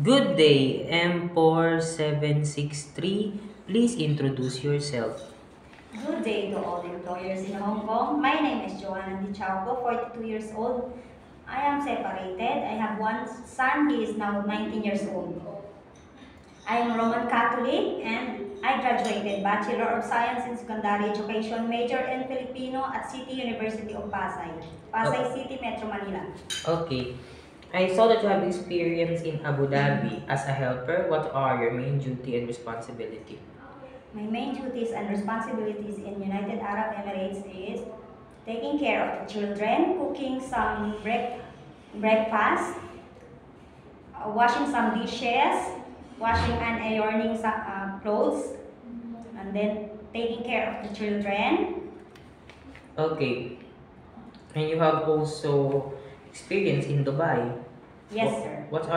Good day, M4763. Please introduce yourself. Good day to all employers in Hong Kong. My name is Joanna Di Chauco, 42 years old. I am separated. I have one son. He is now 19 years old. I am Roman Catholic and I graduated Bachelor of Science in Secondary Education, major in Filipino at City University of Pasay, Pasay Oh, City, Metro Manila. okay. I saw that you have experience in Abu Dhabi as a helper. What are your main duty and responsibility? My main duties and responsibilities in United Arab Emirates is taking care of the children, cooking some breakfast, washing some dishes, washing and ironing some clothes, and then taking care of the children. Okay. And you have also experience in Dubai. Yes, sir. What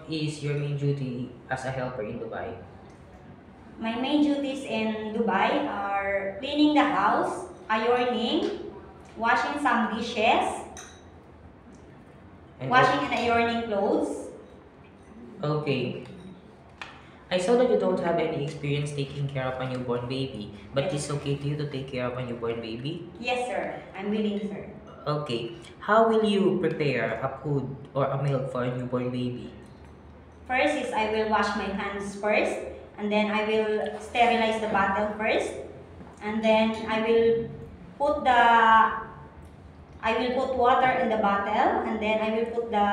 is your main duty as a helper in Dubai? My main duties in Dubai are cleaning the house, ironing, washing some dishes, And washing and ironing clothes. okay. I saw that you don't have any experience taking care of a newborn baby, but it's Yes, okay to you to take care of a newborn baby? yes, sir. I'm willing, sir. Okay. How will you prepare a food or a milk for a newborn baby? First is I will wash my hands first, and then I will sterilize the bottle first, and then put the I will put water in the bottle, and then I will put the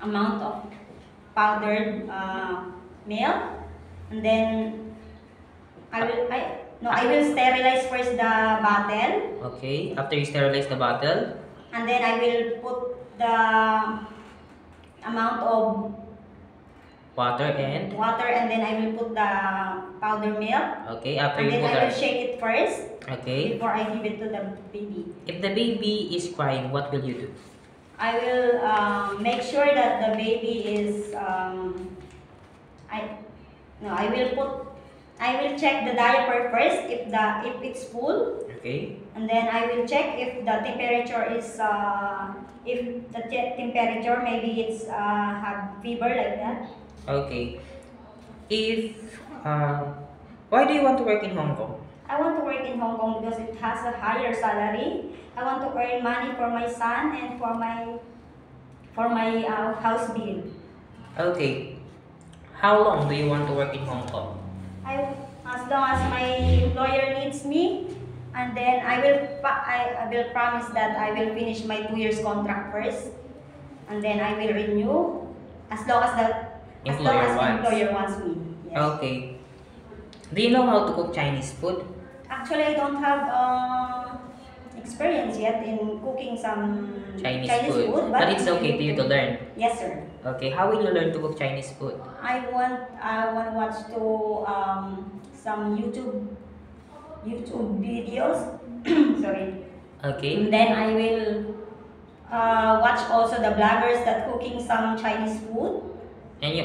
amount of powdered milk, and then I will sterilize first the bottle, Okay. After you sterilize the bottle, and then I will put the amount of water and water, and then I will put the powder milk, okay. After and you then put I will the shake it first okay. before I give it to the baby. If the baby is crying, what will you do? I will make sure that the baby is I no I will check the diaper first if it's full, Okay. and then I will check if the temperature is temperature, maybe it's have fever like that. Okay. If why do you want to work in Hong Kong? I want to work in Hong Kong because it has a higher salary. I want to earn money for my son and for my house bill. Okay. How long do you want to work in Hong Kong? As long as my employer needs me, and then I will promise that I will finish my 2 years contract first, and then I will renew as long Employer as the wants. employer wants me. Yes. Okay. Do you know how to cook Chinese food? Actually, I don't have experience yet in cooking some Chinese Chinese food. food, But it's okay to you to learn. Yes, sir. Okay. How will you learn to cook Chinese food? I want to watch some YouTube videos. Sorry. Okay. And then I will watch also the bloggers that cooking some Chinese food. And you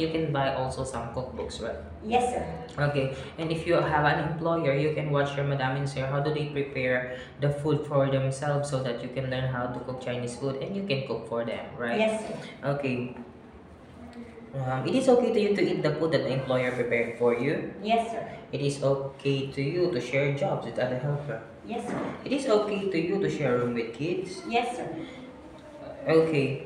can buy also some cookbooks, right? Yes, sir. Okay. And if you have an employer, you can watch your madam and say how do they prepare the food for themselves so that you can learn how to cook Chinese food and you can cook for them, right? Yes, sir. Okay. It is okay to you to eat the food that the employer prepared for you. Yes, sir. It is okay to you to share jobs with other helper. Yes, sir. It is okay to you to share room with kids. Yes, sir. Okay.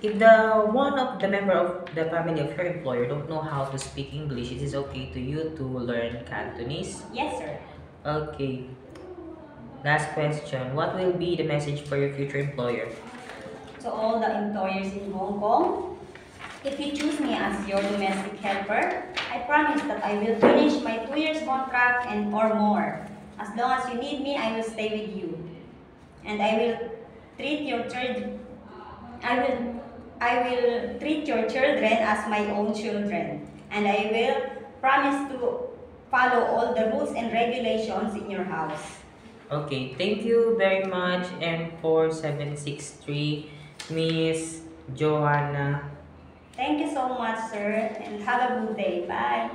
If the one of the member of the family of your employer don't know how to speak English, it is okay to you to learn Cantonese. Yes, sir. Okay. Last question. What will be the message for your future employer? To all the employers in Hong Kong, if you choose me as your domestic helper, I promise that I will finish my 2 years contract and or more. As long as you need me, I will stay with you. And treat your children I will treat your children as my own children. And I will promise to follow all the rules and regulations in your house. Okay, thank you very much, M4763, Miss Joanna. Thank you so much, sir, and have a good day. Bye.